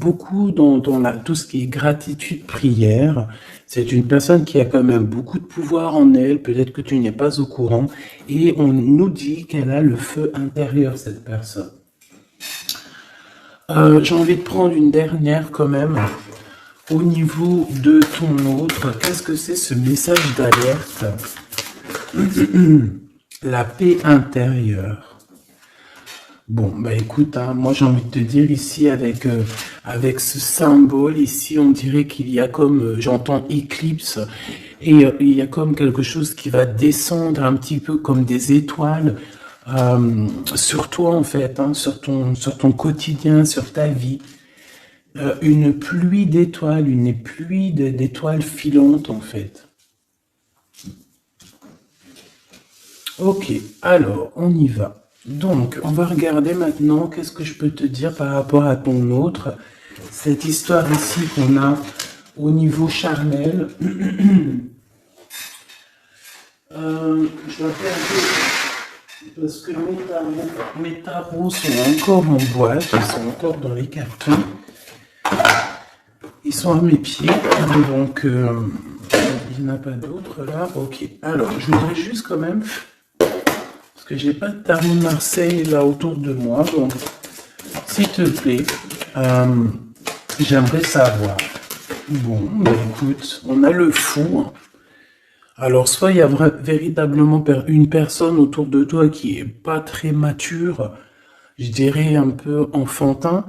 beaucoup dans tout ce qui est gratitude, prière. C'est une personne qui a quand même beaucoup de pouvoir en elle, peut-être que tu n'es pas au courant, et on nous dit qu'elle a le feu intérieur, cette personne. J'ai envie de prendre une dernière quand même. Au niveau de ton autre, qu'est-ce que c'est ce message d'alerte? La paix intérieure. Bon, bah écoute, hein, moi j'ai envie de te dire ici avec ce symbole ici, on dirait qu'il y a comme, j'entends éclipse, et il y a comme quelque chose qui va descendre un petit peu comme des étoiles sur toi en fait, hein, sur ton quotidien, sur ta vie. Une pluie d'étoiles, une pluie d'étoiles filantes en fait. Ok, alors on y va. Donc, on va regarder maintenant qu'est-ce que je peux te dire par rapport à ton autre. Cette histoire ici qu'on a au niveau charnel. Je vais faire un peu, parce que mes tarots sont encore en boîte, ils sont encore dans les cartons. Ils sont à mes pieds, donc il n'y en a pas d'autres là. Ok, alors je voudrais juste quand même, parce que j'ai pas de tarot de Marseille là autour de moi, donc s'il te plaît, j'aimerais savoir. Bon, bah écoute, on a le fou. Alors soit il y a véritablement une personne autour de toi qui est pas très mature, je dirais un peu enfantin,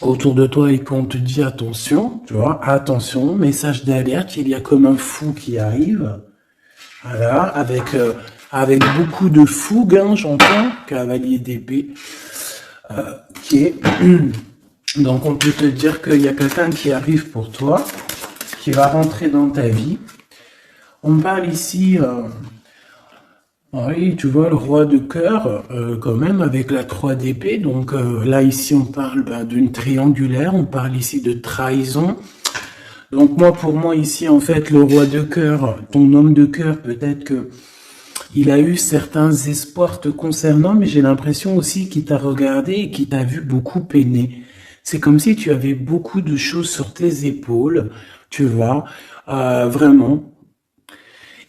autour de toi et qu'on te dit attention, tu vois, attention, message d'alerte, il y a comme un fou qui arrive, voilà, avec beaucoup de fougue, hein, j'entends, cavalier d'épée, qui est, donc on peut te dire qu'il y a quelqu'un qui arrive pour toi, qui va rentrer dans ta vie. On parle ici, oui, tu vois, le roi de cœur, quand même, avec la 3 d'épée. Donc là, ici, on parle d'une triangulaire, on parle ici de trahison. Donc moi, pour moi, ici, en fait, le roi de cœur, ton homme de cœur, peut-être que il a eu certains espoirs te concernant, mais j'ai l'impression aussi qu'il t'a regardé et qu'il t'a vu beaucoup peiner. C'est comme si tu avais beaucoup de choses sur tes épaules, tu vois, vraiment.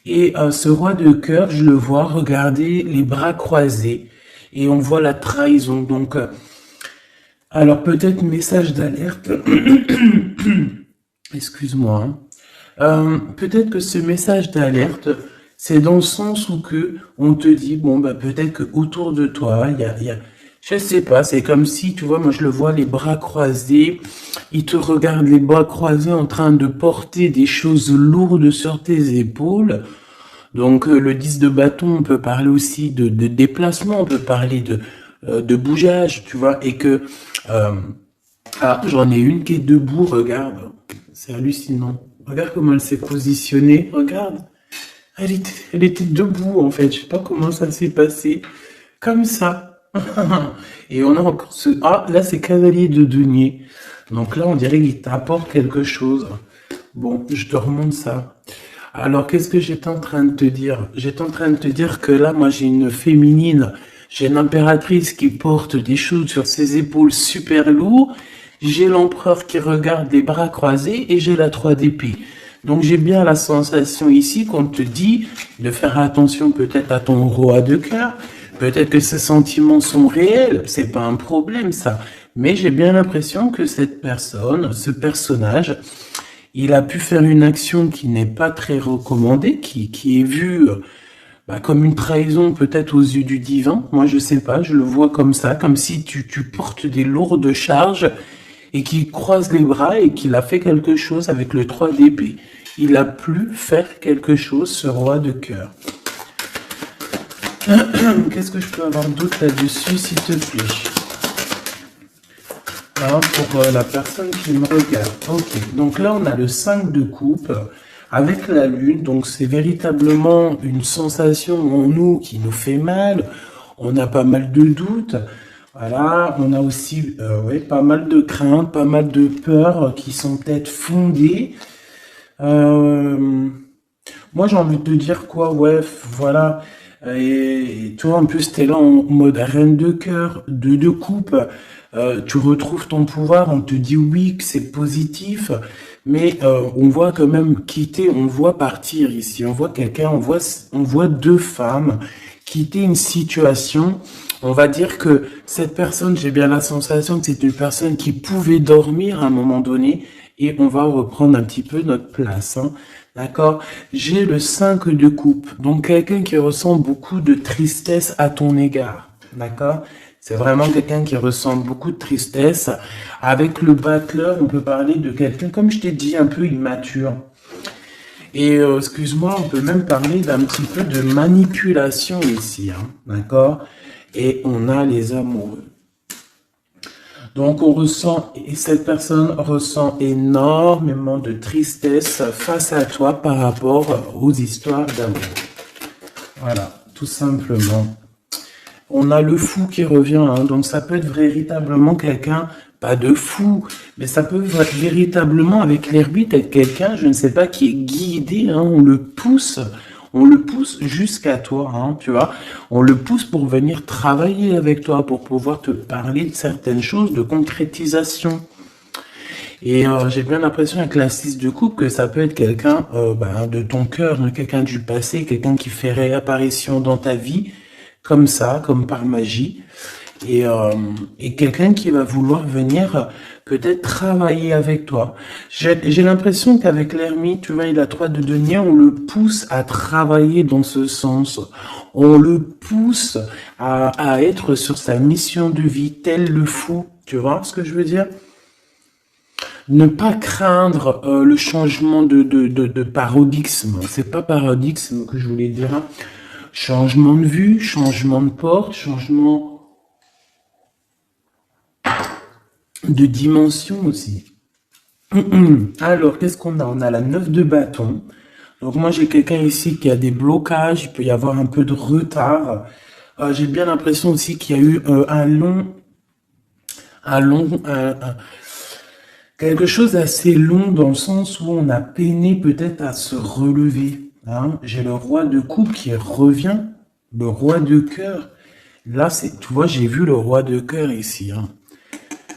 Et ce roi de cœur, je le vois regarder les bras croisés et on voit la trahison. Donc, alors peut-être message d'alerte. Excuse-moi. Hein. Peut-être que ce message d'alerte, c'est dans le sens où que on te dit bon bah peut-être que autour de toi, je sais pas, c'est comme si tu vois, moi je le vois les bras croisés, il te regarde les bras croisés en train de porter des choses lourdes sur tes épaules. Donc le 10 de bâton, on peut parler aussi de déplacement, on peut parler de bougeage, tu vois, et que j'en ai une qui est debout, regarde, c'est hallucinant. Regarde comment elle s'est positionnée, regarde. Elle était debout en fait, je sais pas comment ça s'est passé. Comme ça. Et on a encore ce... Ah, là c'est cavalier de denier. Donc là on dirait qu'il t'apporte quelque chose. Bon, je te remonte ça. Alors qu'est-ce que j'étais en train de te dire? J'étais en train de te dire que là moi j'ai une féminine, j'ai une impératrice qui porte des choses sur ses épaules super lourds. J'ai l'empereur qui regarde les bras croisés et j'ai la 3 d'épée. Donc j'ai bien la sensation ici qu'on te dit de faire attention peut-être à ton roi de cœur. Peut-être que ces sentiments sont réels, c'est pas un problème ça. Mais j'ai bien l'impression que cette personne, ce personnage, il a pu faire une action qui n'est pas très recommandée, qui est vue comme une trahison peut-être aux yeux du divin. Moi je sais pas, je le vois comme ça, comme si tu portes des lourdes charges et qu'il croise les bras et qu'il a fait quelque chose avec le 3 d'épée. Il a pu faire quelque chose, ce roi de cœur. Qu'est-ce que je peux avoir d'autre là-dessus, s'il te plaît? Hein, pour la personne qui me regarde. Ok, donc là on a le 5 de coupe avec la lune, donc c'est véritablement une sensation en nous qui nous fait mal. On a pas mal de doutes. Voilà, on a aussi pas mal de craintes, pas mal de peurs qui sont peut-être fondées. Moi, j'ai envie de te dire quoi, ouais, voilà. Et toi, en plus, t'es là en mode reine de cœur, de coupe. Tu retrouves ton pouvoir, on te dit oui, que c'est positif, mais on voit quand même quitter, on voit partir ici. On voit quelqu'un, on voit deux femmes quitter une situation. On va dire que cette personne, j'ai bien la sensation que c'est une personne qui pouvait dormir à un moment donné, et on va reprendre un petit peu notre place, hein. D'accord? J'ai le 5 de coupe, donc quelqu'un qui ressent beaucoup de tristesse à ton égard. D'accord? C'est vraiment quelqu'un qui ressent beaucoup de tristesse. Avec le battleur, on peut parler de quelqu'un, comme je t'ai dit, un peu immature. Et excuse-moi, on peut même parler d'un petit peu de manipulation ici, hein. D'accord? Et on a les amoureux. Donc on ressent, et cette personne ressent énormément de tristesse face à toi par rapport aux histoires d'amour. Voilà, tout simplement. On a le fou qui revient, hein, donc ça peut être véritablement quelqu'un, pas de fou, mais ça peut véritablement, avec l'ermite, être quelqu'un, je ne sais pas, qui est guidé, hein, on le pousse jusqu'à toi, hein, tu vois, on le pousse pour venir travailler avec toi, pour pouvoir te parler de certaines choses, de concrétisation. Et j'ai bien l'impression avec la 6 de coupe que ça peut être quelqu'un de ton cœur, hein, quelqu'un du passé, quelqu'un qui fait réapparition dans ta vie, comme ça, comme par magie, et quelqu'un qui va vouloir venir peut-être travailler avec toi. J'ai l'impression qu'avec l'ermite, tu vois, il a 3 de denier, on le pousse à travailler dans ce sens. On le pousse à être sur sa mission de vie, tel le fou. Tu vois ce que je veux dire? Ne pas craindre le changement de paradigme. C'est pas paradigme que je voulais dire, hein. Changement de vue, changement de porte, changement de dimension aussi. Alors, qu'est-ce qu'on a? On a la 9 de bâton. Donc moi, j'ai quelqu'un ici qui a des blocages, il peut y avoir un peu de retard. J'ai bien l'impression aussi qu'il y a eu quelque chose d'assez long dans le sens où on a peiné peut-être à se relever, hein. J'ai le roi de coupe qui revient, le roi de cœur. Là, tu vois, j'ai vu le roi de cœur ici, hein.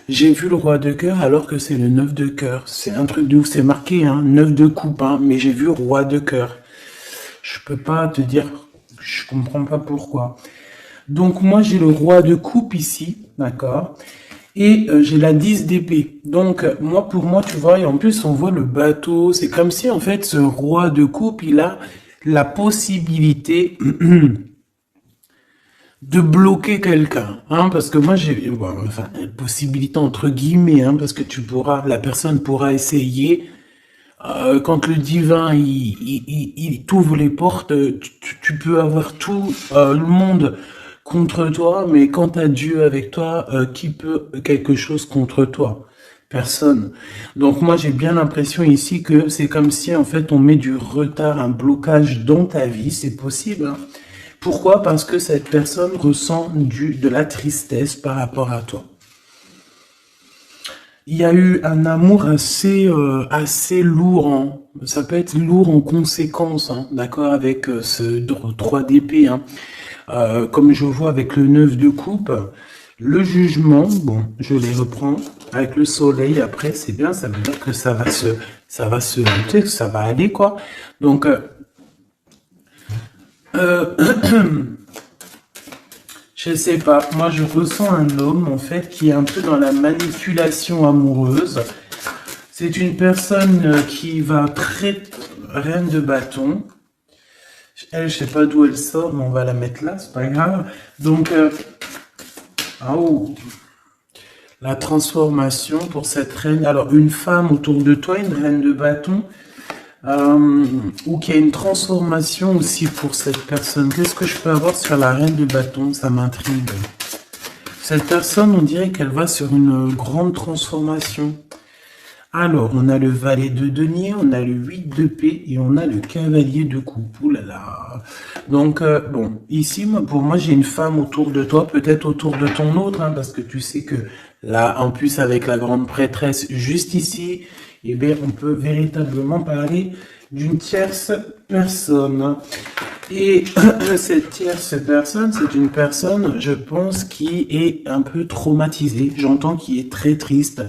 J'ai vu le roi de cœur alors que c'est le 9 de cœur. C'est un truc de ouf, c'est marqué, hein, 9 de coupe, hein, mais j'ai vu roi de cœur. Je peux pas te dire, je comprends pas pourquoi. Donc moi, j'ai le roi de coupe ici, d'accord? Et j'ai la 10 d'épée. Donc moi, pour moi, tu vois, et en plus on voit le bateau, c'est comme si en fait ce roi de coupe, il a la possibilité de bloquer quelqu'un, hein, parce que moi j'ai, bon, enfin, possibilité entre guillemets, hein, parce que la personne pourra essayer, quand le divin il t'ouvre les portes, tu peux avoir tout le monde contre toi, mais quand t'as Dieu avec toi, qui peut quelque chose contre toi? Personne. Donc moi j'ai bien l'impression ici que c'est comme si en fait on met du retard, un blocage dans ta vie, c'est possible, hein. Pourquoi? Parce que cette personne ressent de la tristesse par rapport à toi. Il y a eu un amour assez lourd, hein. Ça peut être lourd en conséquence, hein, d'accord, avec ce 3 d'épée, hein. Comme je vois avec le 9 de coupe, le jugement, bon, je les reprends avec le soleil, après c'est bien, ça veut dire que ça va ça va aller, quoi. Donc, je sais pas, moi je ressens un homme en fait qui est un peu dans la manipulation amoureuse. C'est une personne qui va très reine de bâton. Elle, je sais pas d'où elle sort, mais on va la mettre là, c'est pas grave. Donc, oh, la transformation pour cette reine. Alors, une femme autour de toi, une reine de bâton, ou qu'il y a une transformation aussi pour cette personne. Qu'est-ce que je peux avoir sur la reine de bâton? Ça m'intrigue. Cette personne, on dirait qu'elle va sur une grande transformation. Alors, on a le valet de denier, on a le 8 de paix et on a le cavalier de coupe. Ouh là là. Donc, bon, ici, pour moi, j'ai une femme autour de toi, peut-être autour de ton autre, hein, parce que tu sais que là, en plus, avec la grande prêtresse juste ici, eh bien, on peut véritablement parler d'une tierce personne. Et cette tierce personne, c'est une personne, je pense, qui est un peu traumatisée. J'entends qui est très triste,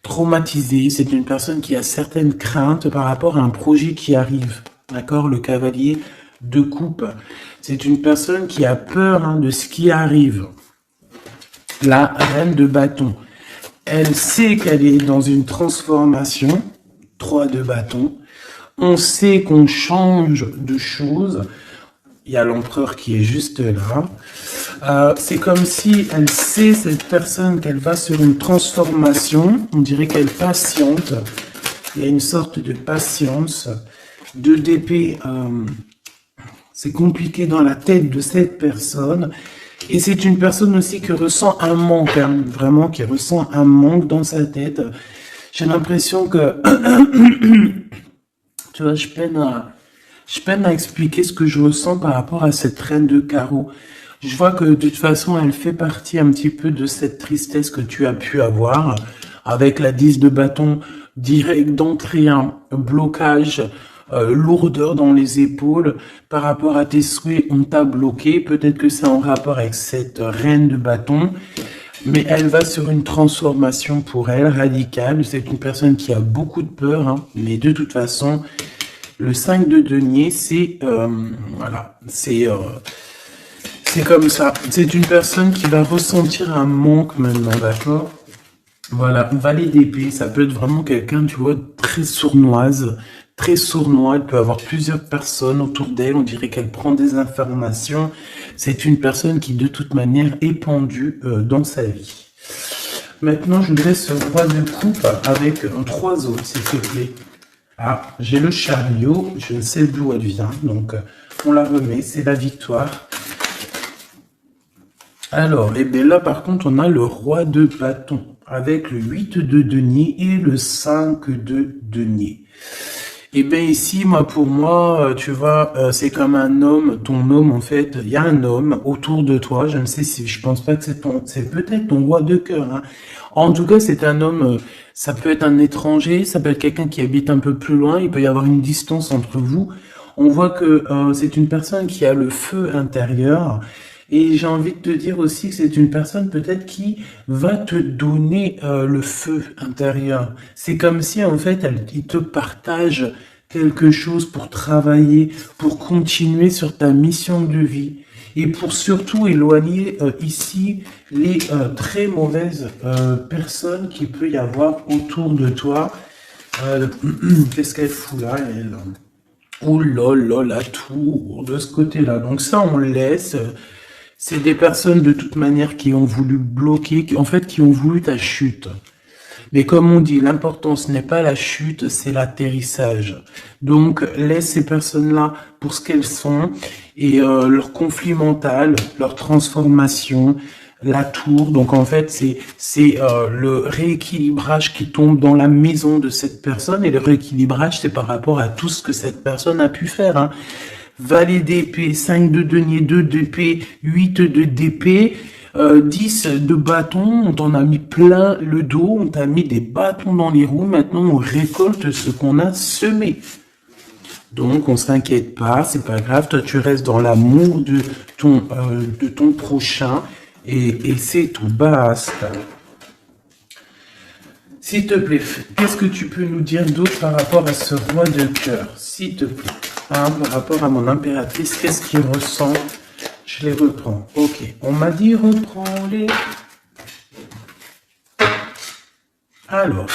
traumatisée. C'est une personne qui a certaines craintes par rapport à un projet qui arrive. D'accord? Le cavalier de coupe. C'est une personne qui a peur de ce qui arrive. La reine de bâton. Elle sait qu'elle est dans une transformation. 3 de bâton. On sait qu'on change de choses. Il y a l'empereur qui est juste là. C'est comme si elle sait, cette personne, qu'elle va sur une transformation. On dirait qu'elle patiente. Il y a une sorte de patience. 2 d'épée, c'est compliqué dans la tête de cette personne. Et c'est une personne aussi qui ressent un manque, vraiment, qui ressent un manque dans sa tête. J'ai l'impression que, tu vois, je peine à expliquer ce que je ressens par rapport à cette reine de carreau. Je vois que de toute façon, elle fait partie un petit peu de cette tristesse que tu as pu avoir avec la 10 de bâton direct d'entrée, un blocage, lourdeur dans les épaules par rapport à tes souhaits, on t'a bloqué. Peut-être que c'est en rapport avec cette reine de bâton. Mais elle va sur une transformation pour elle, radicale. C'est une personne qui a beaucoup de peur, mais de toute façon, le 5 de denier, c'est voilà, c'est comme ça. C'est une personne qui va ressentir un manque maintenant, d'accord? Voilà, valet d'épée, ça peut être vraiment quelqu'un, tu vois, très sournoise, très sournois. Elle peut avoir plusieurs personnes autour d'elle. On dirait qu'elle prend des informations. C'est une personne qui, de toute manière, est pendue dans sa vie. Maintenant, je voudrais ce roi de coupe avec 3 autres, s'il te plaît. Ah, j'ai le chariot. Je ne sais d'où elle vient, donc on la remet. C'est la victoire. Alors, et bien là, par contre, on a le roi de bâton avec le 8 de denier et le 5 de denier. Et bien ici, pour moi, tu vois, c'est comme un homme, ton homme, en fait, il y a un homme autour de toi. Je ne sais si, je pense pas que c'est peut-être ton roi de cœur. En tout cas, c'est un homme, ça peut être un étranger, ça peut être quelqu'un qui habite un peu plus loin. Il peut y avoir une distance entre vous. On voit que c'est une personne qui a le feu intérieur. Et j'ai envie de te dire aussi que c'est une personne peut-être qui va te donner le feu intérieur. C'est comme si en fait il te partage quelque chose pour travailler, pour continuer sur ta mission de vie et pour surtout éloigner ici les très mauvaises personnes qu'il peut y avoir autour de toi. Qu'est-ce qu'elle fout là, elle? Oh là là, la tour de ce côté-là. Donc ça, on laisse. C'est des personnes de toute manière qui ont voulu bloquer, qui ont voulu ta chute. Mais comme on dit, l'important ce n'est pas la chute, c'est l'atterrissage. Donc laisse ces personnes-là pour ce qu'elles sont et leur conflit mental, leur transformation, la tour. Donc en fait, c'est le rééquilibrage qui tombe dans la maison de cette personne et le rééquilibrage, c'est par rapport à tout ce que cette personne a pu faire. Valet d'épée, 5 de denier, 2 d'épée, 8 de d'épée, 10 de bâton, on t'en a mis plein le dos, on t'a mis des bâtons dans les roues, maintenant on récolte ce qu'on a semé. Donc on s'inquiète pas, c'est pas grave, toi tu restes dans l'amour de ton prochain et c'est tout, basta. S'il te plaît, qu'est-ce que tu peux nous dire d'autre par rapport à ce roi de cœur, s'il te plaît? Par rapport à mon impératrice, qu'est-ce qu'il ressent? Je les reprends. Ok, on m'a dit reprends-les. Alors,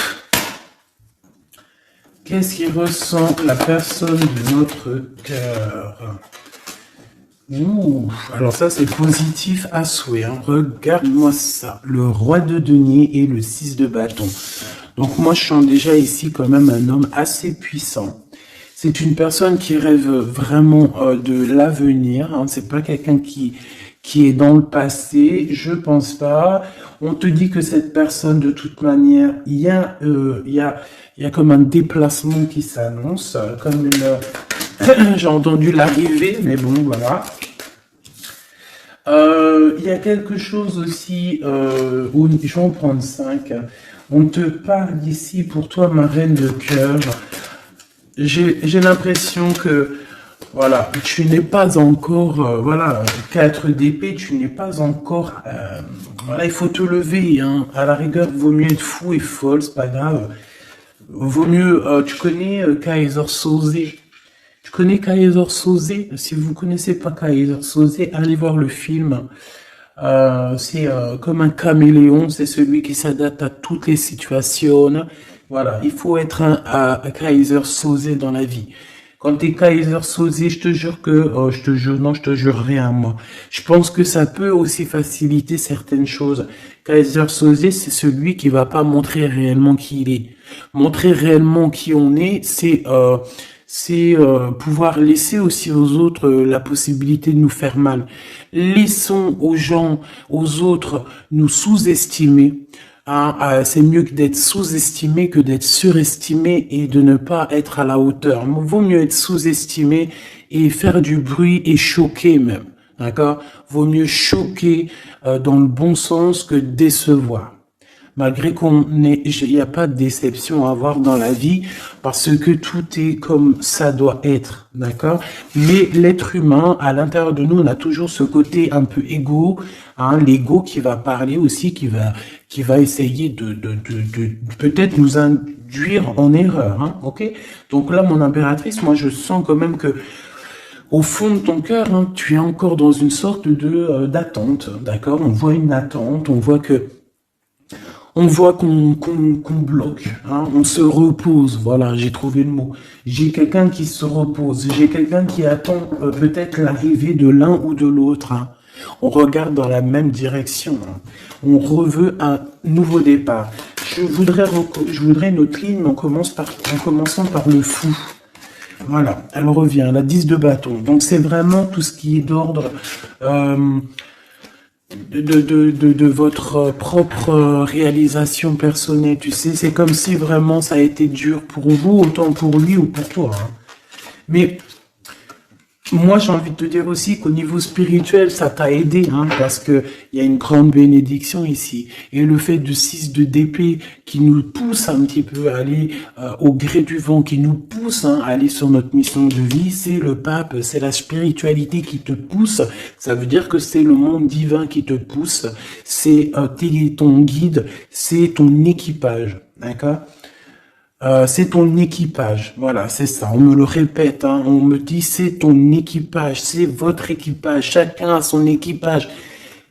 qu'est-ce qu'il ressent la personne de notre cœur? Ouh, alors ça c'est positif à souhait. Regarde-moi ça. Le roi de denier et le 6 de bâton. Donc moi je sens déjà ici quand même un homme assez puissant. C'est une personne qui rêve vraiment de l'avenir. C'est pas quelqu'un qui est dans le passé. Je pense pas. On te dit que cette personne, de toute manière, il y a comme un déplacement qui s'annonce, comme une. J'ai entendu l'arrivée, mais bon, voilà. Il y a quelque chose aussi où je vais en prendre 5. On te parle ici pour toi, ma reine de cœur. J'ai l'impression que Voilà, tu n'es pas encore, voilà, 4 d'épée, tu n'es pas encore, voilà, il faut te lever, hein. À la rigueur, vaut mieux être fou et folle, c'est pas grave. Vaut mieux, tu connais Kaiser Soze. Tu connais Kaiser Soze? Si vous connaissez pas Kaiser Soze, allez voir le film. C'est comme un caméléon, c'est celui qui s'adapte à toutes les situations. Voilà, il faut être un Kaiser Soze dans la vie. Quand t'es Kaiser Soze, je te jure que, oh, je te jure, non, je te jure rien, moi. Je pense que ça peut aussi faciliter certaines choses. Kaiser Soze, c'est celui qui va pas montrer réellement qui il est. Montrer réellement qui on est, c'est pouvoir laisser aussi aux autres la possibilité de nous faire mal. Laissons aux gens, aux autres, nous sous-estimer. Hein, c'est mieux que d'être sous-estimé que d'être surestimé et de ne pas être à la hauteur. Vaut mieux être sous-estimé et faire du bruit et choquer même. D'accord? Vaut mieux choquer dans le bon sens que décevoir. Malgré il n'y a pas de déception à avoir dans la vie parce que tout est comme ça doit être, d'accord? Mais l'être humain, à l'intérieur de nous, on a toujours ce côté un peu égo, hein, l'ego qui va parler aussi, qui va essayer de peut-être nous induire en erreur, hein, ok? Donc là, mon impératrice, moi, je sens quand même que au fond de ton cœur, hein, tu es encore dans une sorte de d'attente, d'accord? On voit une attente, on voit qu'on bloque, hein, on se repose, voilà, j'ai trouvé le mot. J'ai quelqu'un qui se repose, j'ai quelqu'un qui attend peut-être l'arrivée de l'un ou de l'autre. Hein. On regarde dans la même direction, hein. On reveut un nouveau départ. Je voudrais une autre ligne, en commençant par le fou. Voilà, elle revient, la 10 de bâton. Donc c'est vraiment tout ce qui est d'ordre de votre propre réalisation personnelle, tu sais, c'est comme si vraiment ça a été dur pour vous, autant pour lui ou pour toi. Hein. Mais moi, j'ai envie de te dire aussi qu'au niveau spirituel, ça t'a aidé, hein, parce que il y a une grande bénédiction ici. Et le fait de 6 de d'épée qui nous pousse un petit peu à aller au gré du vent, qui nous pousse à aller sur notre mission de vie, c'est le pape, c'est la spiritualité qui te pousse. Ça veut dire que c'est le monde divin qui te pousse, c'est ton guide, c'est ton équipage, d'accord? C'est ton équipage, voilà, c'est ça. On me le répète, hein, on me dit c'est ton équipage, c'est votre équipage. Chacun a son équipage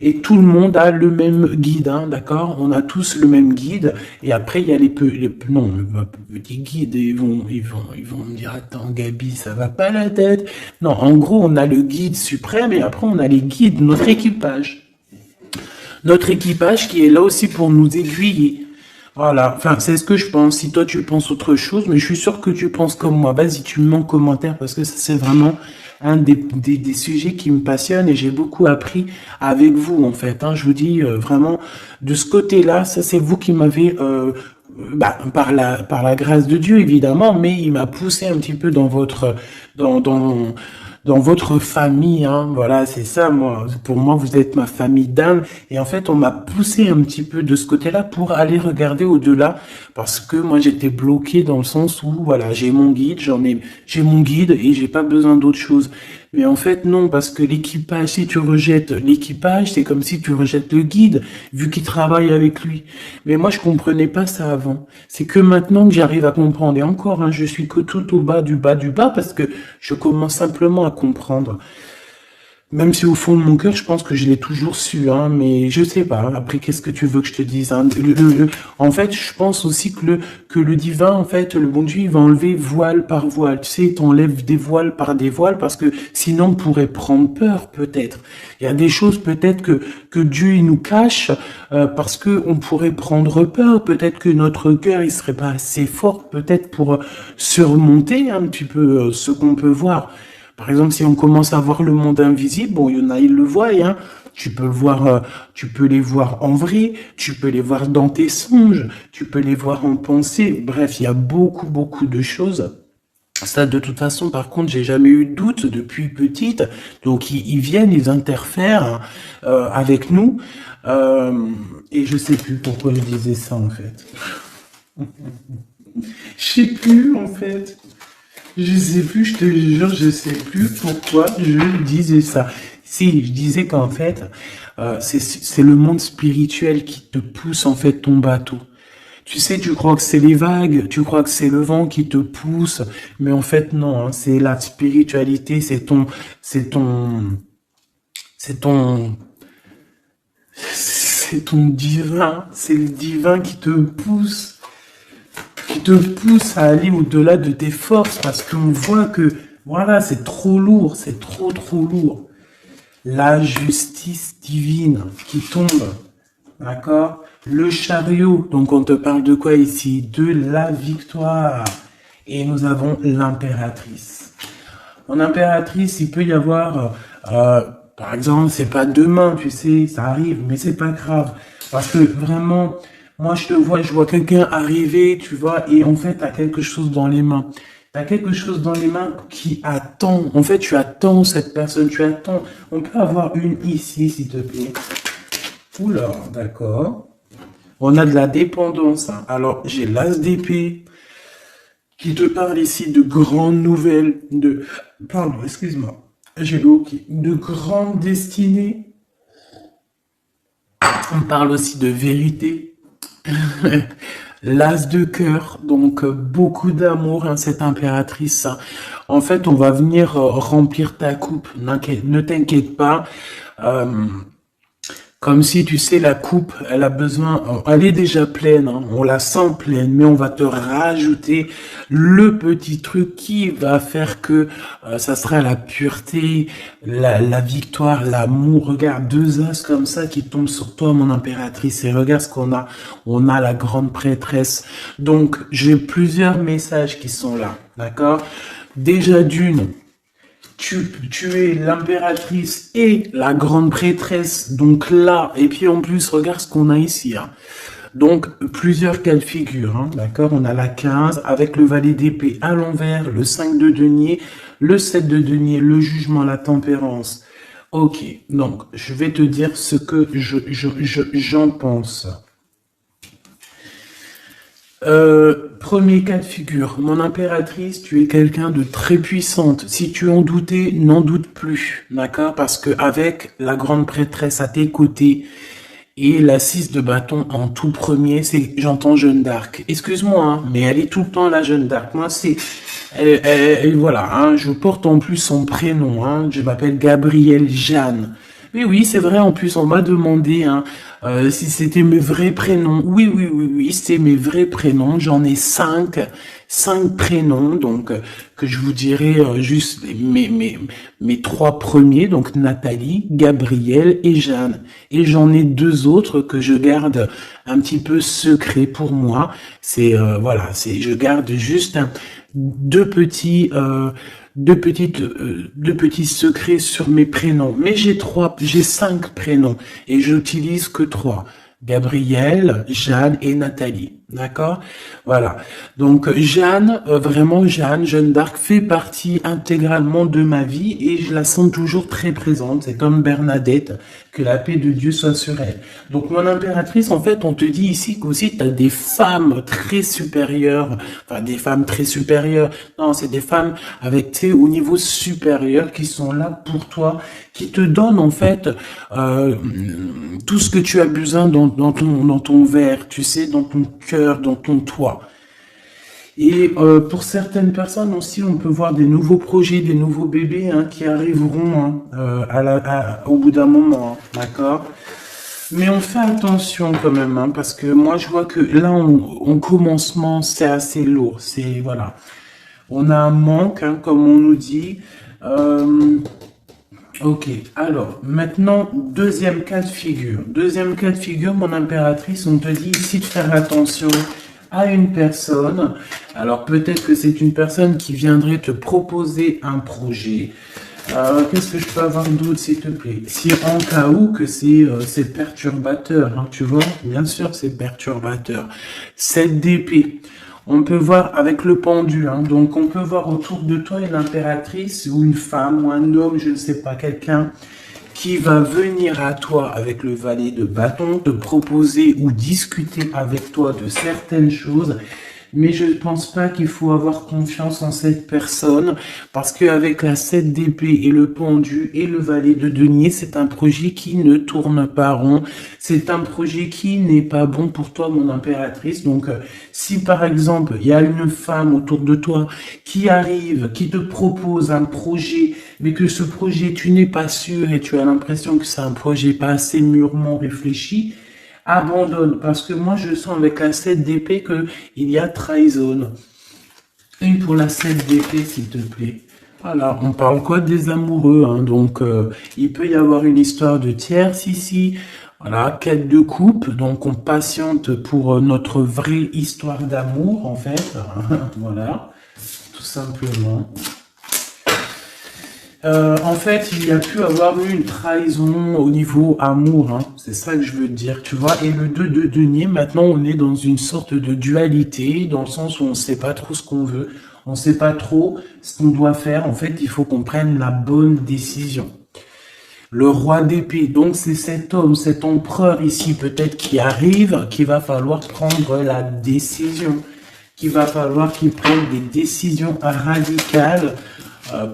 et tout le monde a le même guide, hein, d'accord? On a tous le même guide. Et après il y a les petits guides. Ils vont me dire attends Gabi, ça va pas la tête. Non, en gros on a le guide suprême et après on a les guides, notre équipage. Notre équipage qui est là aussi pour nous aiguiller. Voilà, enfin, c'est ce que je pense. Si toi tu penses autre chose, mais je suis sûr que tu penses comme moi. Vas-y, tu me mets en commentaire parce que ça, c'est vraiment un des sujets qui me passionne et j'ai beaucoup appris avec vous, en fait. Hein. Je vous dis vraiment, de ce côté-là, ça c'est vous qui m'avez, par la grâce de Dieu, évidemment, mais il m'a poussé un petit peu dans, dans, dans votre famille, hein, voilà, c'est ça, moi. Pour moi, vous êtes ma famille d'âme. Et en fait, on m'a poussé un petit peu de ce côté-là pour aller regarder au-delà. Parce que moi, j'étais bloqué dans le sens où, voilà, j'ai mon guide et j'ai pas besoin d'autre chose. Mais en fait, non, parce que l'équipage, si tu rejettes l'équipage, c'est comme si tu rejettes le guide, vu qu'il travaille avec lui. Mais moi, je comprenais pas ça avant. C'est que maintenant que j'arrive à comprendre, et encore, hein, je suis que tout au bas du bas du bas, parce que je commence simplement à comprendre. Même si au fond de mon cœur, je pense que je l'ai toujours su, hein, mais je sais pas. Après, qu'est-ce que tu veux que je te dise, hein? En fait, je pense aussi que le divin, en fait, le bon Dieu, il va enlever voile par voile. Tu sais, il t'enlève des voiles par des voiles parce que sinon, on pourrait prendre peur, peut-être. Il y a des choses, peut-être, que Dieu, il nous cache parce que on pourrait prendre peur. Peut-être que notre cœur, il serait pas assez fort, peut-être, pour surmonter un petit peu ce qu'on peut voir. Par exemple, si on commence à voir le monde invisible, bon, il y en a, ils le voient, hein. Tu peux le voir, tu peux les voir en vrai, tu peux les voir dans tes songes, tu peux les voir en pensée. Bref, il y a beaucoup, beaucoup de choses. Ça, de toute façon, par contre, j'ai jamais eu de doute depuis petite. Donc, ils viennent, ils interfèrent avec nous. Et je sais plus pourquoi je disais ça, en fait. Je sais plus, en fait. Je sais plus, je te jure, je sais plus pourquoi je disais ça. Si, je disais qu'en fait, c'est le monde spirituel qui te pousse en fait ton bateau. Tu sais, tu crois que c'est les vagues, tu crois que c'est le vent qui te pousse, mais en fait non, hein, c'est la spiritualité, c'est ton, c'est ton, c'est ton divin, c'est le divin qui te pousse à aller au-delà de tes forces, parce qu'on voit que, voilà, c'est trop lourd, c'est trop lourd. La justice divine qui tombe, d'accord? Le chariot, donc on te parle de quoi ici? De la victoire. Et nous avons l'impératrice. En impératrice, il peut y avoir, par exemple, c'est pas demain, tu sais, ça arrive, mais c'est pas grave. Parce que vraiment, moi je vois quelqu'un arriver, tu vois, et en fait, t'as quelque chose dans les mains. T'as quelque chose dans les mains qui attend. En fait, tu attends cette personne, tu attends. On peut avoir une ici, s'il te plaît. Oula, d'accord. On a de la dépendance, hein. Alors, j'ai l'as d'épée qui te parle ici de grandes nouvelles, pardon, excuse-moi, j'ai le hockey, de grandes destinées. On parle aussi de vérité. L'as de cœur, donc beaucoup d'amour, hein, cette impératrice. En fait, on va venir remplir ta coupe. Ne t'inquiète pas. Euh, Comme si, tu sais, la coupe, elle a besoin, elle est déjà pleine, hein, on la sent pleine, mais on va te rajouter le petit truc qui va faire que ça sera la pureté, la victoire, l'amour. Regarde, deux as comme ça qui tombent sur toi, mon impératrice, et regarde ce qu'on a. On a la grande prêtresse. Donc, j'ai plusieurs messages qui sont là, d'accord? Déjà d'une, tu es l'impératrice et la grande prêtresse, donc là, et puis en plus, regarde ce qu'on a ici, hein. Donc, plusieurs cas de figure, hein, d'accord? On a la 15 avec le valet d'épée à l'envers, le 5 de denier, le 7 de denier, le jugement, la tempérance. Ok, donc, je vais te dire ce que j'en pense. Premier cas de figure, mon impératrice, tu es quelqu'un de très puissante. Si tu en doutais, n'en doute plus, d'accord? Parce que avec la grande prêtresse à tes côtés et la 6 de bâton en tout premier, j'entends Jeanne d'Arc. Excuse-moi, hein, mais elle est tout le temps la Jeanne d'Arc. Moi, voilà, hein, je porte en plus son prénom, hein, je m'appelle Gabrielle Jeanne. Oui, c'est vrai, en plus, on m'a demandé, hein, si c'était mes vrais prénoms. Oui, c'est mes vrais prénoms. J'en ai cinq prénoms, donc, que je vous dirai juste mes trois premiers, donc Nathalie, Gabrielle et Jeanne. Et j'en ai deux autres que je garde un petit peu secret pour moi. Voilà, je garde juste deux petits secrets sur mes prénoms. Mais j'ai cinq prénoms et j'utilise que trois. Gabrielle, Jeanne et Nathalie. D'accord? Voilà. Donc Jeanne, vraiment Jeanne d'Arc fait partie intégralement de ma vie et je la sens toujours très présente. C'est comme Bernadette, que la paix de Dieu soit sur elle. Donc mon impératrice, en fait, on te dit ici qu'aussi tu as des femmes très supérieures, enfin des femmes très supérieures. Non, c'est des femmes avec, tu sais, au niveau supérieur qui sont là pour toi, qui te donnent en fait tout ce que tu as besoin dans ton verre, tu sais, dans ton cœur, dans ton toit. Et pour certaines personnes aussi, on peut voir des nouveaux projets, des nouveaux bébés, hein, qui arriveront, hein, au bout d'un moment, hein, d'accord? Mais on fait attention quand même, hein, parce que moi je vois que là, en commencement, c'est assez lourd. Voilà. On a un manque, hein, comme on nous dit. Ok, alors maintenant, deuxième cas de figure. Deuxième cas de figure, mon impératrice, on te dit ici de faire attention à une personne. Alors peut-être que c'est une personne qui viendrait te proposer un projet. Qu'est-ce que je peux avoir d'autre, s'il te plaît? Si en cas où que c'est perturbateur, hein, tu vois, bien sûr c'est perturbateur. 7 d'épée. On peut voir avec le pendu, hein, donc on peut voir autour de toi une impératrice ou une femme ou un homme, je ne sais pas, quelqu'un qui va venir à toi avec le valet de bâton, te proposer ou discuter avec toi de certaines choses. mais je ne pense pas qu'il faut avoir confiance en cette personne, parce qu'avec la 7 d'épée et le pendu et le valet de denier, c'est un projet qui ne tourne pas rond, c'est un projet qui n'est pas bon pour toi, mon impératrice. Donc, si par exemple, il y a une femme autour de toi qui arrive, qui te propose un projet, mais que ce projet, tu n'es pas sûr et tu as l'impression que c'est un projet pas assez mûrement réfléchi, abandonne, parce que moi je sens avec la 7 d'épée que il y a trahison. Une pour la 7 d'épée, s'il te plaît. Voilà, on parle quoi des amoureux, hein, donc il peut y avoir une histoire de tierce ici. Voilà, quête de coupe, donc on patiente pour notre vraie histoire d'amour, en fait. Voilà, tout simplement. En fait, il y a pu avoir eu une trahison au niveau amour, hein. C'est ça que je veux dire, tu vois. Et le 2 de denier, maintenant, on est dans une sorte de dualité, dans le sens où on ne sait pas trop ce qu'on veut, on ne sait pas trop ce qu'on doit faire. En fait, il faut qu'on prenne la bonne décision. Le roi d'épée, donc c'est cet homme, cet empereur ici, peut-être qui arrive, qu'il va falloir prendre la décision, qu'il va falloir qu'il prenne des décisions radicales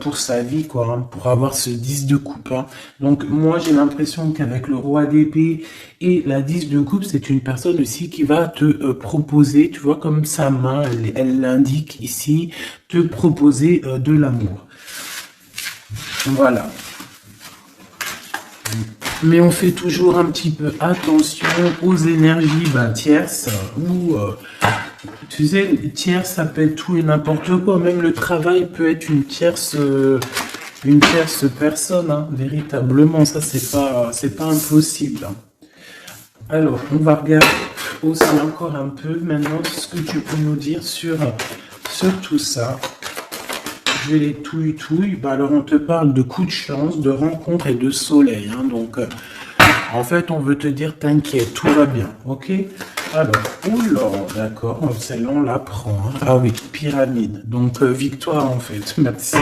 pour sa vie, quoi, hein, pour avoir ce 10 de coupe. Hein. Donc moi j'ai l'impression qu'avec le roi d'épée et la 10 de coupe, c'est une personne aussi qui va te proposer, tu vois, comme sa main, elle l'indique ici, te proposer de l'amour. Voilà. Mais on fait toujours un petit peu attention aux énergies tierces ou tu sais, tierce ça peut être tout et n'importe quoi, même le travail peut être une tierce personne, hein, véritablement, ça c'est pas impossible. Hein. Alors, on va regarder aussi encore un peu maintenant ce que tu peux nous dire sur tout ça. Je vais les touille. Alors, on te parle de coups de chance, de rencontres et de soleil. Hein, donc, en fait, on veut te dire, t'inquiète, tout va bien. Ok? Alors, oula, d'accord. Celle-là, on la prend. Hein. Ah oui, pyramide. Donc, victoire, en fait. Merci.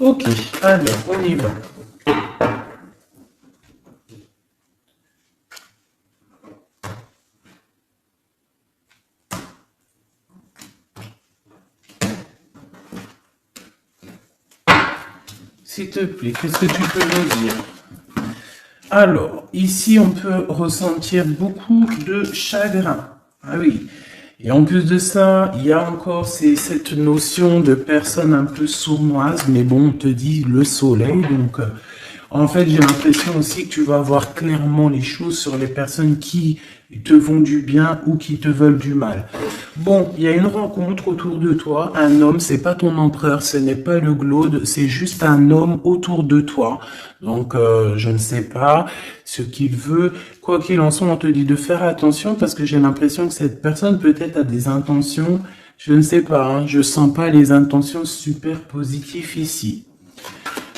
Ok, alors, on y va. S'il te plaît, qu'est-ce que tu peux nous dire? Alors, ici, on peut ressentir beaucoup de chagrin. Ah oui. Et en plus de ça, il y a encore cette notion de personne un peu sournoise, mais bon, on te dit le soleil. Donc, en fait, j'ai l'impression aussi que tu vas voir clairement les choses sur les personnes qui te vont du bien ou qui te veulent du mal. Bon, il y a une rencontre autour de toi, un homme, c'est pas ton empereur, ce n'est pas le glaude, c'est juste un homme autour de toi. Donc, je ne sais pas ce qu'il veut. Quoi qu'il en soit, on te dit de faire attention parce que j'ai l'impression que cette personne peut-être a des intentions, je ne sais pas, hein, je sens pas les intentions super positives ici.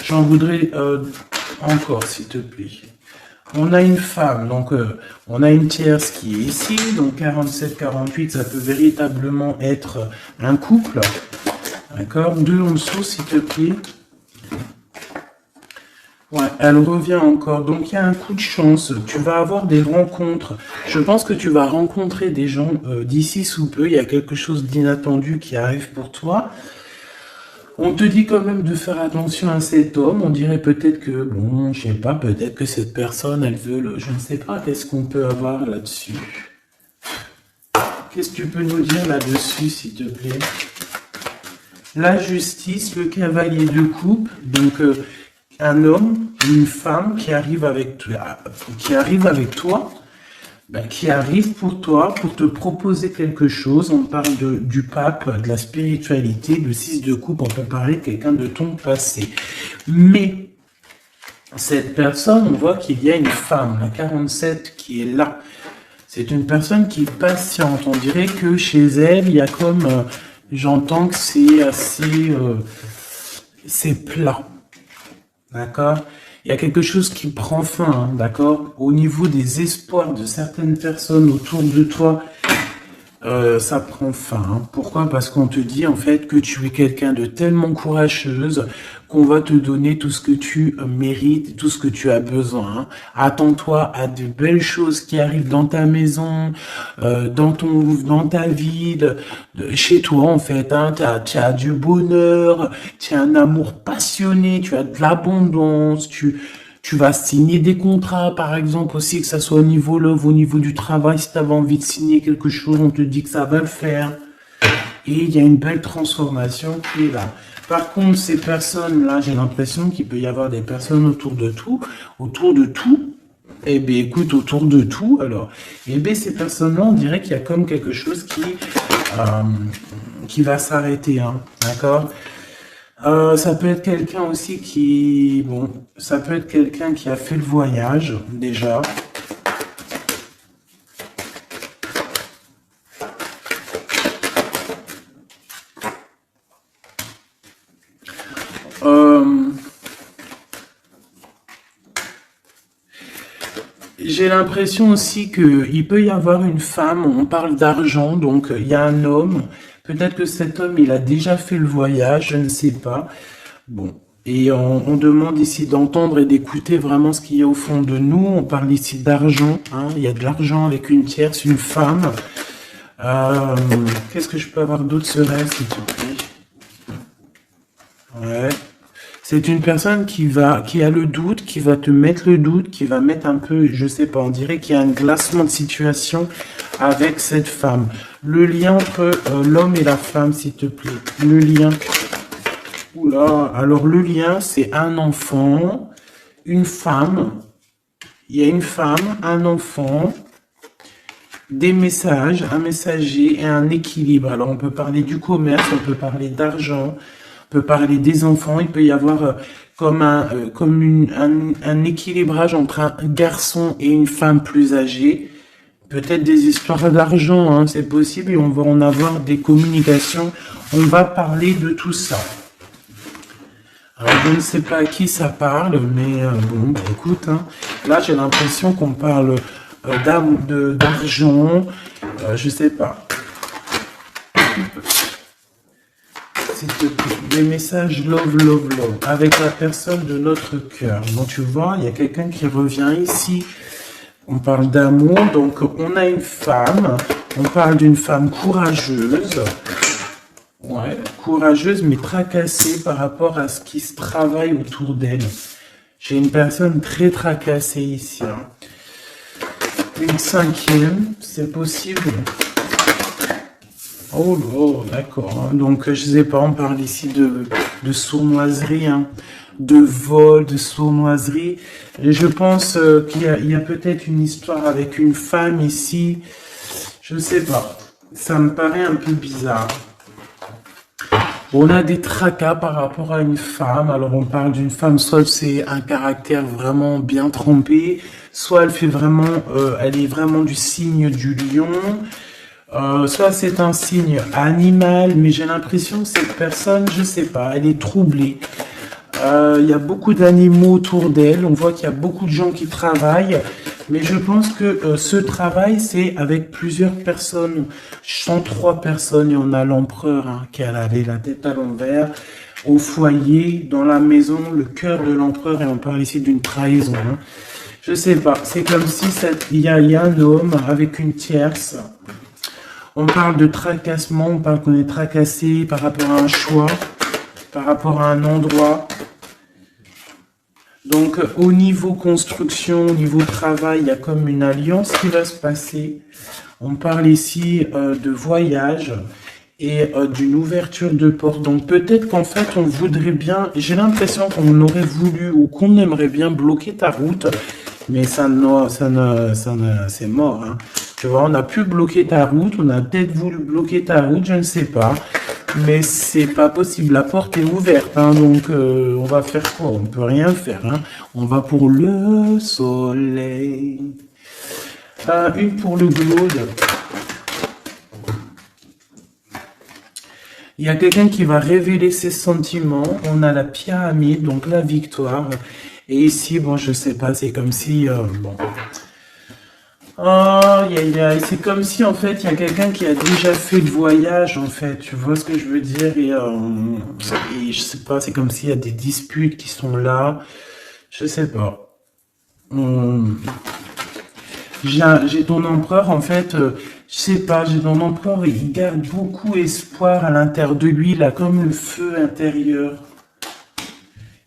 J'en voudrais encore, s'il te plaît. On a une femme, donc on a une tierce qui est ici, donc 47-48, ça peut véritablement être un couple. D'accord? 2 en dessous, s'il te plaît. Ouais, elle revient encore. Donc il y a un coup de chance. Tu vas avoir des rencontres. Je pense que tu vas rencontrer des gens d'ici sous peu. Il y a quelque chose d'inattendu qui arrive pour toi. On te dit quand même de faire attention à cet homme. On dirait peut-être que, bon, je sais pas, peut-être que cette personne, elle veut le... Je ne sais pas, qu'est-ce qu'on peut avoir là-dessus? Qu'est-ce que tu peux nous dire là-dessus, s'il te plaît? La justice, le cavalier de coupe, donc un homme, une femme qui arrive avec toi, qui arrive pour toi, pour te proposer quelque chose. On parle du pape, de la spiritualité, le 6 de coupe, on peut parler de quelqu'un de ton passé. Mais cette personne, on voit qu'il y a une femme, la 47, qui est là. C'est une personne qui est patiente. On dirait que chez elle, il y a comme... j'entends que c'est assez... c'est plat. D'accord? Il y a quelque chose qui prend fin, hein, d'accord? Au niveau des espoirs de certaines personnes autour de toi, ça prend fin. Hein. Pourquoi? Parce qu'on te dit en fait que tu es quelqu'un de tellement courageuse qu'on va te donner tout ce que tu mérites, tout ce que tu as besoin. Hein. Attends-toi à de belles choses qui arrivent dans ta maison, dans ta ville, chez toi en fait. Hein. Tu as du bonheur, tu as un amour passionné, tu as de l'abondance, tu vas signer des contrats, par exemple, aussi, que ça soit au niveau love, au niveau du travail. Si tu avais envie de signer quelque chose, on te dit que ça va le faire. Et il y a une belle transformation qui est là. Par contre, ces personnes-là, j'ai l'impression qu'il peut y avoir des personnes autour de tout. Autour de tout. Eh bien, écoute, autour de tout, alors. Eh bien, ces personnes-là, on dirait qu'il y a comme quelque chose qui va s'arrêter, hein. D'accord? Ça peut être quelqu'un aussi bon, ça peut être quelqu'un qui a fait le voyage, déjà. Euh, j'ai l'impression aussi qu'il peut y avoir une femme, on parle d'argent, donc il y a un homme, peut-être que cet homme, il a déjà fait le voyage, je ne sais pas. Bon, et on demande ici d'entendre et d'écouter vraiment ce qu'il y a au fond de nous. On parle ici d'argent, hein. Il y a de l'argent avec une tierce, une femme. Euh, Qu'est-ce que je peux avoir d'autre serait, s'il te plaît? Ouais. C'est une personne qui a le doute, qui va te mettre le doute, qui va mettre un peu, je sais pas, on dirait qu'il y a un glacement de situation avec cette femme. Le lien entre l'homme et la femme, s'il te plaît. Le lien. Oula, alors le lien, c'est un enfant, une femme. Il y a une femme, un enfant, des messages, un messager et un équilibre. Alors on peut parler du commerce, on peut parler d'argent, on peut parler des enfants. Il peut y avoir un équilibrage entre un garçon et une femme plus âgée. Peut-être des histoires d'argent, hein, c'est possible, et on va en avoir des communications. On va parler de tout ça. Alors, je ne sais pas à qui ça parle, mais bon, bah, écoute, hein, là j'ai l'impression qu'on parle d'argent, je sais pas. S'il te plaît, des messages love, love, love, avec la personne de notre cœur. Donc tu vois, il y a quelqu'un qui revient ici. On parle d'amour, donc on a une femme, on parle d'une femme courageuse. Ouais, courageuse mais tracassée par rapport à ce qui se travaille autour d'elle. J'ai une personne très tracassée ici. Hein. Une cinquième, c'est possible. Oh là, d'accord. Hein. Donc je sais pas, on parle ici de sournoiserie, hein, de vol, de sournoiserie. Et je pense qu'il y a peut-être une histoire avec une femme ici. Je sais pas. Ça me paraît un peu bizarre. On a des tracas par rapport à une femme. Alors on parle d'une femme, soit c'est un caractère vraiment bien trempé, soit elle est vraiment du signe du lion, soit c'est un signe animal, mais j'ai l'impression que cette personne, je sais pas, elle est troublée. Il y a beaucoup d'animaux autour d'elle, on voit qu'il y a beaucoup de gens qui travaillent, mais je pense que ce travail, c'est avec plusieurs personnes. 103 personnes, et on a l'empereur hein, qui avait la tête à l'envers, au foyer, dans la maison, le cœur de l'empereur, et on parle ici d'une trahison. Hein. Je sais pas, c'est comme si il y a un homme avec une tierce. On parle de tracassement, on parle qu'on est tracassé par rapport à un choix, par rapport à un endroit. Donc, au niveau construction, au niveau travail, il y a comme une alliance qui va se passer. On parle ici de voyage et d'une ouverture de porte. Donc, peut-être qu'en fait, on voudrait bien, j'ai l'impression qu'on aurait voulu ou qu'on aimerait bien bloquer ta route, mais c'est mort. Hein. Tu vois, on a pu bloquer ta route, on a peut-être voulu bloquer ta route, je ne sais pas. Mais c'est pas possible, la porte est ouverte, hein, donc on va faire quoi? On peut rien faire, hein. On va pour le soleil. Une pour le glaude. Il y a quelqu'un qui va révéler ses sentiments. On a la pyramide, donc la victoire. Et ici, bon, je sais pas, c'est comme si, bon. Aïe, aïe, aïe. C'est comme si, en fait, il y a quelqu'un qui a déjà fait le voyage, en fait. Tu vois ce que je veux dire? Et je sais pas, c'est comme s'il y a des disputes qui sont là. Je sais pas. Hum, j'ai ton empereur, en fait, je sais pas, j'ai ton empereur, il garde beaucoup espoir à l'intérieur de lui, là, comme le feu intérieur.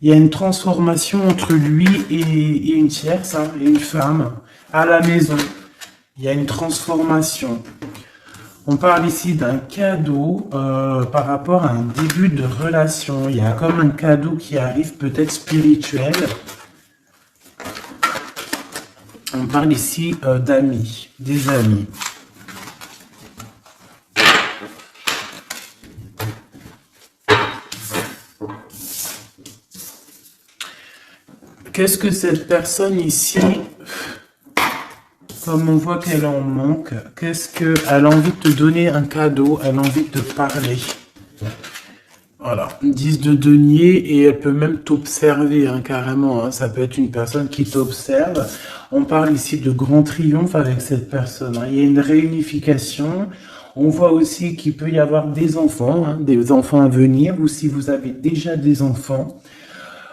Il y a une transformation entre lui et une tierce, hein, et une femme, à la maison. Il y a une transformation. On parle ici d'un cadeau par rapport à un début de relation. Il y a comme un cadeau qui arrive, peut-être spirituel. On parle ici d'amis, des amis. Qu'est-ce que cette personne ici, comme on voit qu'elle en manque, qu'est-ce qu'elle a envie de te donner un cadeau, elle a envie de te parler. Voilà, 10 de denier et elle peut même t'observer hein, carrément. Hein. Ça peut être une personne qui t'observe. On parle ici de grand triomphe avec cette personne. Hein. Il y a une réunification. On voit aussi qu'il peut y avoir des enfants à venir ou si vous avez déjà des enfants.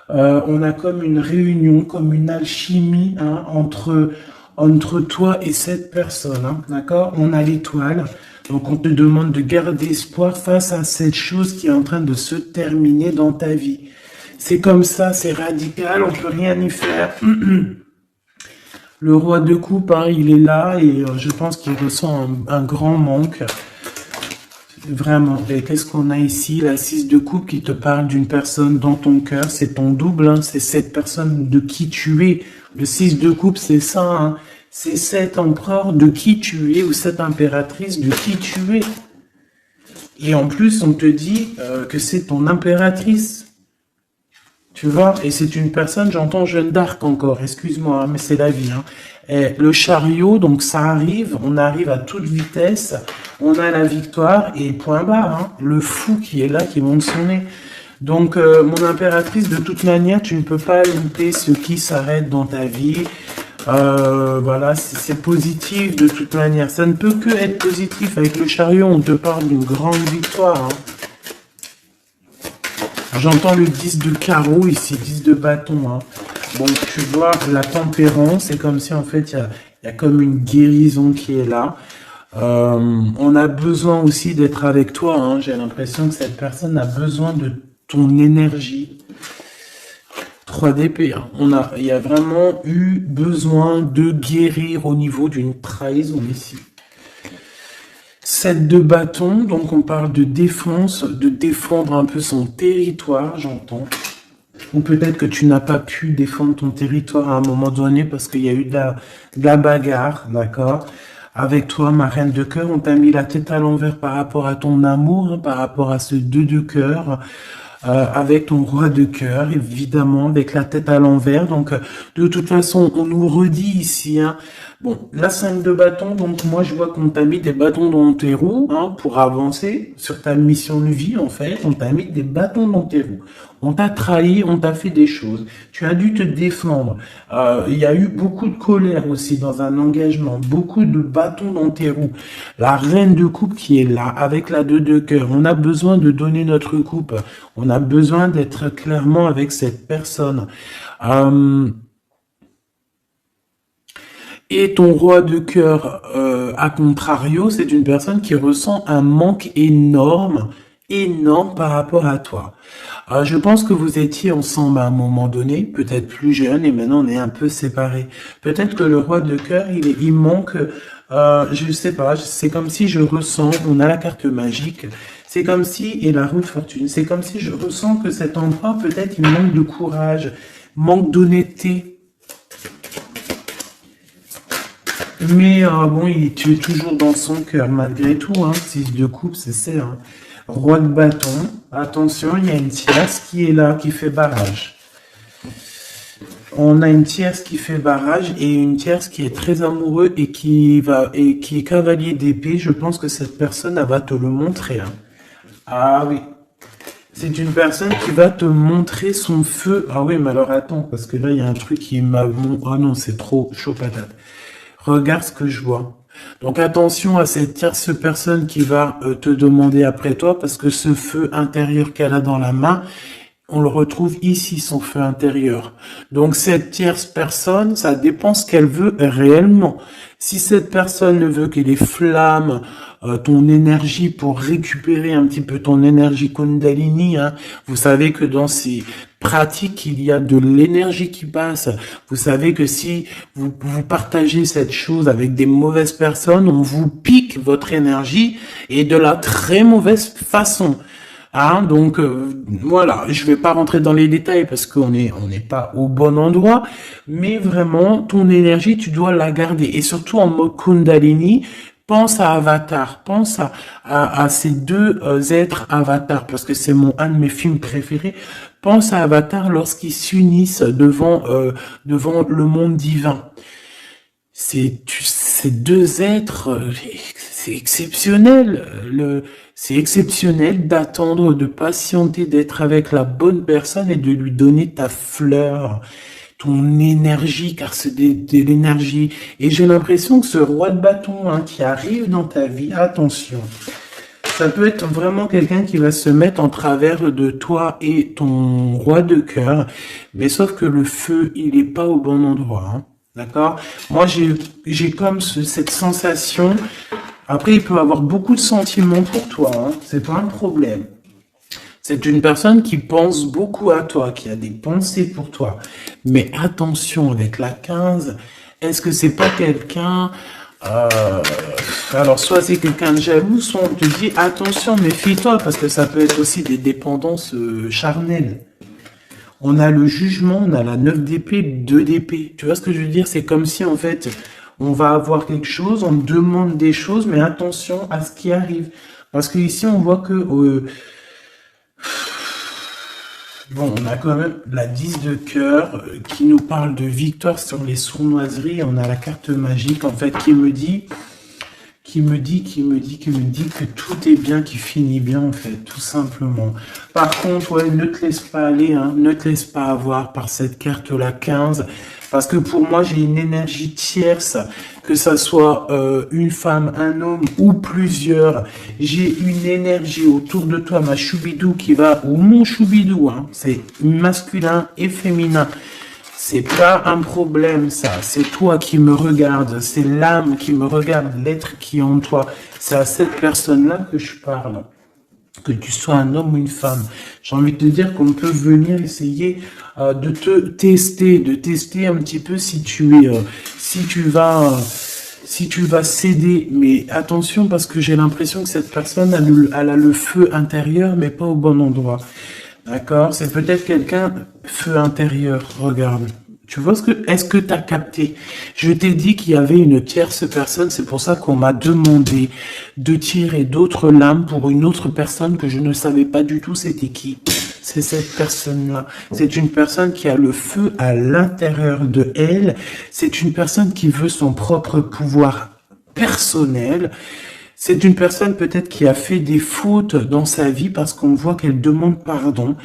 On a comme une réunion, comme une alchimie hein, entre toi et cette personne. Hein, d'accord? On a l'étoile. Donc, on te demande de garder espoir face à cette chose qui est en train de se terminer dans ta vie. C'est comme ça, c'est radical, on peut rien y faire. Le roi de coupe, hein, il est là et je pense qu'il ressent un grand manque. Vraiment. Et qu'est-ce qu'on a ici? La 6 de coupe qui te parle d'une personne dans ton cœur. C'est ton double, hein, c'est cette personne de qui tu es. Le 6 de coupe, c'est ça, hein. C'est cet empereur de qui tu es ou cette impératrice de qui tu es. Et en plus, on te dit que c'est ton impératrice. Tu vois, et c'est une personne, j'entends Jeanne d'Arc encore, excuse-moi, hein, mais c'est la vie. Hein. Et le chariot, donc ça arrive, on arrive à toute vitesse, on a la victoire et point barre. Hein, le fou qui est là, qui monte son nez. Donc, mon impératrice, de toute manière, tu ne peux pas louper ce qui s'arrête dans ta vie. Voilà, c'est positif de toute manière. Ça ne peut que être positif. Avec le chariot, on te parle d'une grande victoire. Hein. J'entends le 10 de carreau ici, 10 de bâton. Hein. Bon, tu vois, la tempérance, c'est comme si en fait, il y a comme une guérison qui est là. On a besoin aussi d'être avec toi. Hein. J'ai l'impression que cette personne a besoin de ton énergie. 3 d'épée. Hein. Il y a vraiment eu besoin de guérir au niveau d'une trahison ici. 7 de bâton, donc on parle de défense, de défendre un peu son territoire, j'entends. Ou peut-être que tu n'as pas pu défendre ton territoire à un moment donné parce qu'il y a eu de la bagarre, d'accord? Avec toi, ma reine de cœur, on t'a mis la tête à l'envers par rapport à ton amour, hein, par rapport à ce 2 de cœur. Avec ton roi de cœur, évidemment, avec la tête à l'envers. Donc, de toute façon, on nous redit ici, hein. Bon, la 5 de bâton, donc moi, je vois qu'on t'a mis des bâtons dans tes roues, hein, pour avancer sur ta mission de vie, en fait. On t'a mis des bâtons dans tes roues. On t'a trahi, on t'a fait des choses. Tu as dû te défendre. Il y a eu beaucoup de colère aussi dans un engagement. Beaucoup de bâtons dans tes roues. La reine de coupe qui est là, avec la 2 de cœur. On a besoin de donner notre coupe. On a besoin d'être clairement avec cette personne. Et ton roi de cœur, à contrario, c'est une personne qui ressent un manque énorme par rapport à toi. Je pense que vous étiez ensemble à un moment donné, peut-être plus jeune, et maintenant on est un peu séparés. Peut-être que le roi de cœur, il manque, je sais pas, c'est comme si je ressens, on a la carte magique, c'est comme si, et la roue de fortune, c'est comme si je ressens que cet empereur, peut-être il manque de courage, manque d'honnêteté. Mais bon, tu es toujours dans son cœur, malgré tout, hein, 6 de coupe, c'est ça, hein. Roi de bâton, attention, il y a une tierce qui est là, qui fait barrage. On a une tierce qui fait barrage et une tierce qui est très amoureux et qui est cavalier d'épée. Je pense que cette personne, elle va te le montrer. Hein. Ah oui. C'est une personne qui va te montrer son feu. Ah oui, mais alors attends, parce que là, il y a un truc qui m'a... Ah non, c'est trop chaud patate. Regarde ce que je vois. Donc attention à cette tierce personne qui va te demander après toi, parce que ce feu intérieur qu'elle a dans la main, on le retrouve ici, son feu intérieur. Donc cette tierce personne, ça dépend ce qu'elle veut réellement. Si cette personne ne veut que les flammes, ton énergie pour récupérer un petit peu ton énergie Kundalini, hein, vous savez que dans ces pratiques, il y a de l'énergie qui passe. Vous savez que si vous partagez cette chose avec des mauvaises personnes, on vous pique votre énergie et de la très mauvaise façon. Hein, donc voilà, je vais pas rentrer dans les détails parce qu'on n'est pas au bon endroit, mais vraiment ton énergie tu dois la garder et surtout en mode Kundalini. Pense à Avatar, pense à ces deux êtres Avatar parce que c'est un de mes films préférés. Pense à Avatar lorsqu'ils s'unissent devant le monde divin. Ces deux êtres, c'est exceptionnel. C'est exceptionnel d'attendre, de patienter, d'être avec la bonne personne et de lui donner ta fleur, ton énergie, car c'est de l'énergie. Et j'ai l'impression que ce roi de bâton hein, qui arrive dans ta vie, attention, ça peut être vraiment quelqu'un qui va se mettre en travers de toi et ton roi de cœur, mais sauf que le feu, il est pas au bon endroit. Hein. D'accord? Moi, j'ai comme cette sensation. Après, il peut avoir beaucoup de sentiments pour toi. Hein. C'est pas un problème. C'est une personne qui pense beaucoup à toi, qui a des pensées pour toi. Mais attention, avec la 15, est-ce que c'est pas quelqu'un... alors, soit c'est quelqu'un de jaloux, soit on te dit, attention, méfie-toi, parce que ça peut être aussi des dépendances charnelles. On a le jugement, on a la 9 d'épée, 2 d'épée. Tu vois ce que je veux dire? C'est comme si, en fait, on va avoir quelque chose, on demande des choses, mais attention à ce qui arrive. Parce que ici, on voit que... bon, on a quand même la 10 de cœur qui nous parle de victoire sur les sournoiseries. On a la carte magique, en fait, qui me dit que tout est bien, qui finit bien, en fait, tout simplement. Par contre, ouais, ne te laisse pas aller, hein, ne te laisse pas avoir par cette carte, la 15, parce que pour moi, j'ai une énergie tierce, que ça soit une femme, un homme ou plusieurs. J'ai une énergie autour de toi, ma choubidou qui va, ou mon choubidou, hein, c'est masculin et féminin. C'est pas un problème, ça. C'est toi qui me regardes. C'est l'âme qui me regarde, l'être qui est en toi. C'est à cette personne-là que je parle. Que tu sois un homme ou une femme. J'ai envie de te dire qu'on peut venir essayer de te tester, de tester un petit peu si tu vas céder. Mais attention, parce que j'ai l'impression que cette personne, elle a le feu intérieur, mais pas au bon endroit. D'accord? C'est peut-être quelqu'un, feu intérieur, regarde. Tu vois est-ce que t'as capté? Je t'ai dit qu'il y avait une tierce personne, c'est pour ça qu'on m'a demandé de tirer d'autres lames pour une autre personne que je ne savais pas du tout c'était qui. C'est cette personne-là. C'est une personne qui a le feu à l'intérieur de elle. C'est une personne qui veut son propre pouvoir personnel. C'est une personne peut-être qui a fait des fautes dans sa vie parce qu'on voit qu'elle demande pardon.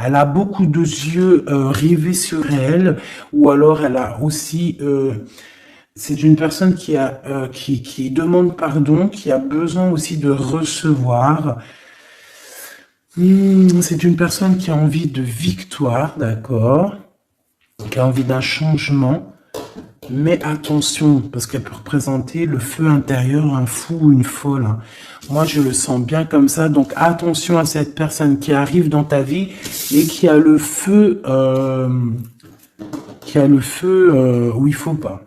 Elle a beaucoup de yeux rivés sur elle, ou alors elle a aussi... c'est une personne qui demande pardon, qui a besoin aussi de recevoir. C'est une personne qui a envie de victoire, d'accord, qui a envie d'un changement. Mais attention, parce qu'elle peut représenter le feu intérieur, un fou ou une folle. Hein. Moi, je le sens bien comme ça. Donc, attention à cette personne qui arrive dans ta vie et qui a le feu, où il faut pas.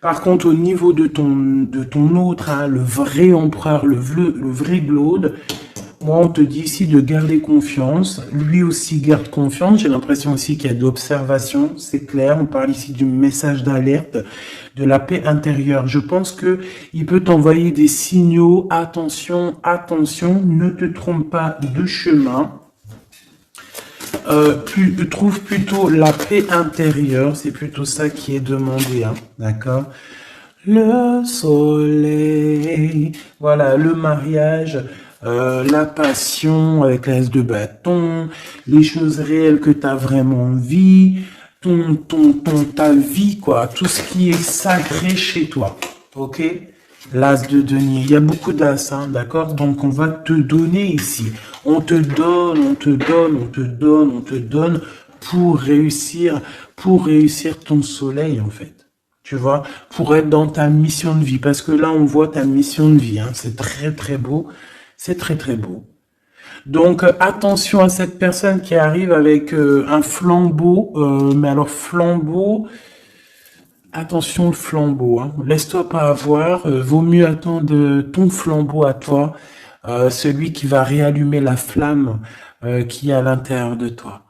Par contre, au niveau de ton autre, hein, le vrai empereur, le vrai Glaude, moi, on te dit ici de garder confiance. Lui aussi garde confiance. J'ai l'impression aussi qu'il y a de l'observation. C'est clair. On parle ici du message d'alerte, de la paix intérieure. Je pense que il peut t'envoyer des signaux. Attention, attention. Ne te trompe pas de chemin. Trouve plutôt la paix intérieure. C'est plutôt ça qui est demandé. Hein. D'accord? Le soleil. Voilà, le mariage. La passion avec l'as de bâton, les choses réelles que tu as vraiment envie, ta vie, quoi, tout ce qui est sacré chez toi, ok? L'as de denier, il y a beaucoup d'as, hein, d'accord? Donc on va te donner ici, on te donne, on te donne, on te donne, on te donne pour réussir ton soleil, en fait. Tu vois, pour être dans ta mission de vie, parce que là on voit ta mission de vie, hein, c'est très très beau, c'est très très beau. Donc attention à cette personne qui arrive avec un flambeau, mais alors flambeau, attention le flambeau, hein. Laisse-toi pas avoir, vaut mieux attendre ton flambeau à toi, celui qui va réallumer la flamme qui est à l'intérieur de toi.